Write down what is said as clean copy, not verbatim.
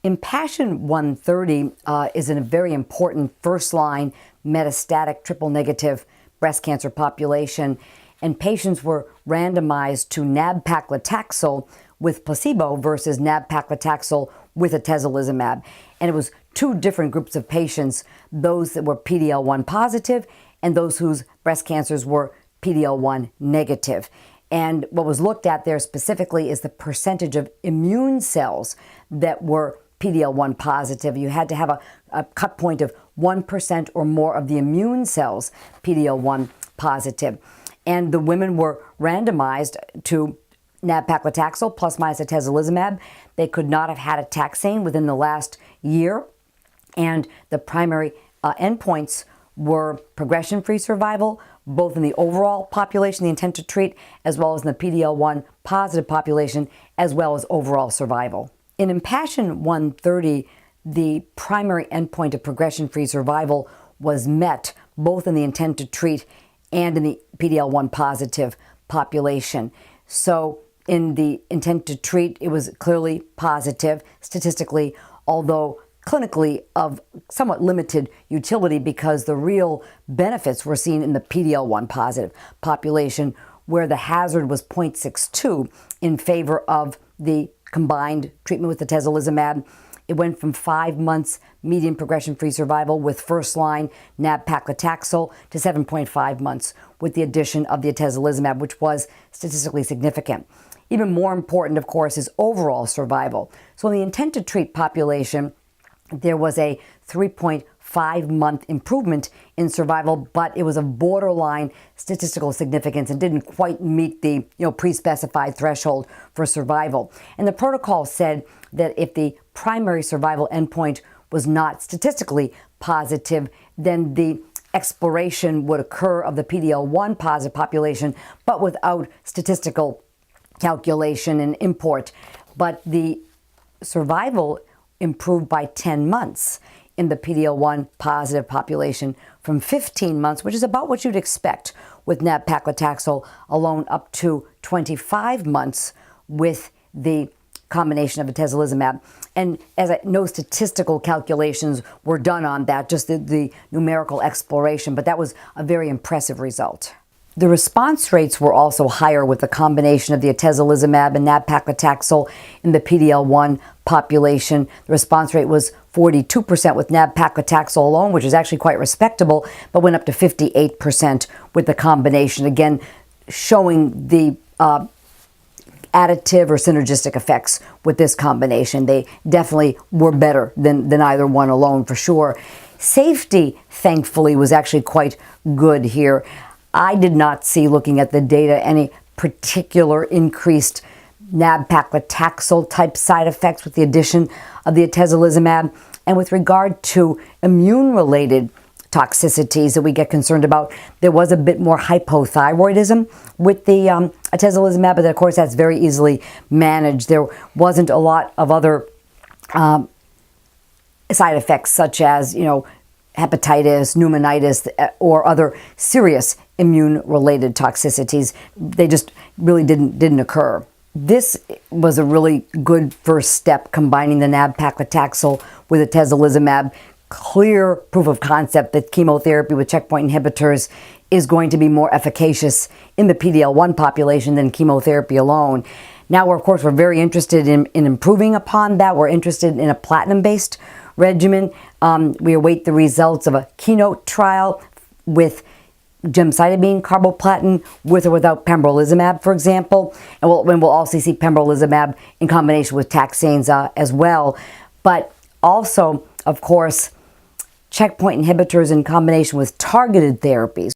IMpassion130 is a very important first-line metastatic triple-negative breast cancer population, and patients were randomized to nab-paclitaxel with placebo versus nab-paclitaxel with atezolizumab. And it was two different groups of patients, those that were PD-L1 positive and those whose breast cancers were PD-L1 negative. And what was looked at there specifically is the percentage of immune cells that were PD-L1 positive. You had to have a cut point of 1% or more of the immune cells PD-L1 positive. And the women were randomized to nab-paclitaxel plus minus atezolizumab. They could not have had a taxane within the last year. And the primary endpoints were progression-free survival, both in the overall population, the intent to treat, as well as in the PD-L1 positive population, as well as overall survival. In IMpassion130, the primary endpoint of progression-free survival was met both in the intent to treat and in the PD-L1 positive population. So in the intent to treat, it was clearly positive statistically, although clinically of somewhat limited utility because the real benefits were seen in the PD-L1 positive population, where the hazard was 0.62 in favor of the combined treatment with atezolizumab. It went from 5 months median progression-free survival with first-line nab-paclitaxel to 7.5 months with the addition of the atezolizumab, which was statistically significant. Even more important, of course, is overall survival. So in the intent-to-treat population, there was a 3.5-month improvement in survival, but it was a borderline statistical significance and didn't quite meet the pre-specified threshold for survival. And the protocol said that if the primary survival endpoint was not statistically positive, then the exploration would occur of the PD-L1 positive population, but without statistical calculation and import. But the survival improved by 10 months in the PD-L1 positive population from 15 months, which is about what you'd expect with nab-paclitaxel alone, up to 25 months with the combination of atezolizumab. And no statistical calculations were done on that, just the numerical exploration, but that was a very impressive result. The response rates were also higher with the combination of the atezolizumab and nab-paclitaxel in the PD-L1 population. The response rate was 42% with nab-paclitaxel alone, which is actually quite respectable, but went up to 58% with the combination, again showing the additive or synergistic effects with this combination. They definitely were better than either one alone, for sure. Safety, thankfully, was actually quite good here. I did not see, looking at the data, any particular increased nab-paclitaxel type side effects with the addition of the atezolizumab. And with regard to immune-related toxicities that we get concerned about, there was a bit more hypothyroidism with the atezolizumab, but of course that's very easily managed. There wasn't a lot of other side effects such as, hepatitis, pneumonitis, or other serious immune-related toxicities. They just really didn't occur. This was a really good first step, combining the nab-paclitaxel with atezolizumab. Clear proof of concept that chemotherapy with checkpoint inhibitors is going to be more efficacious in the PD-L1 population than chemotherapy alone. Now, of course, we're very interested in improving upon that. We're interested in a platinum-based regimen. We await the results of a KEYNOTE trial with gemcitabine carboplatin with or without pembrolizumab, for example. And we'll also see pembrolizumab in combination with taxanes as well. But also, of course, checkpoint inhibitors in combination with targeted therapies.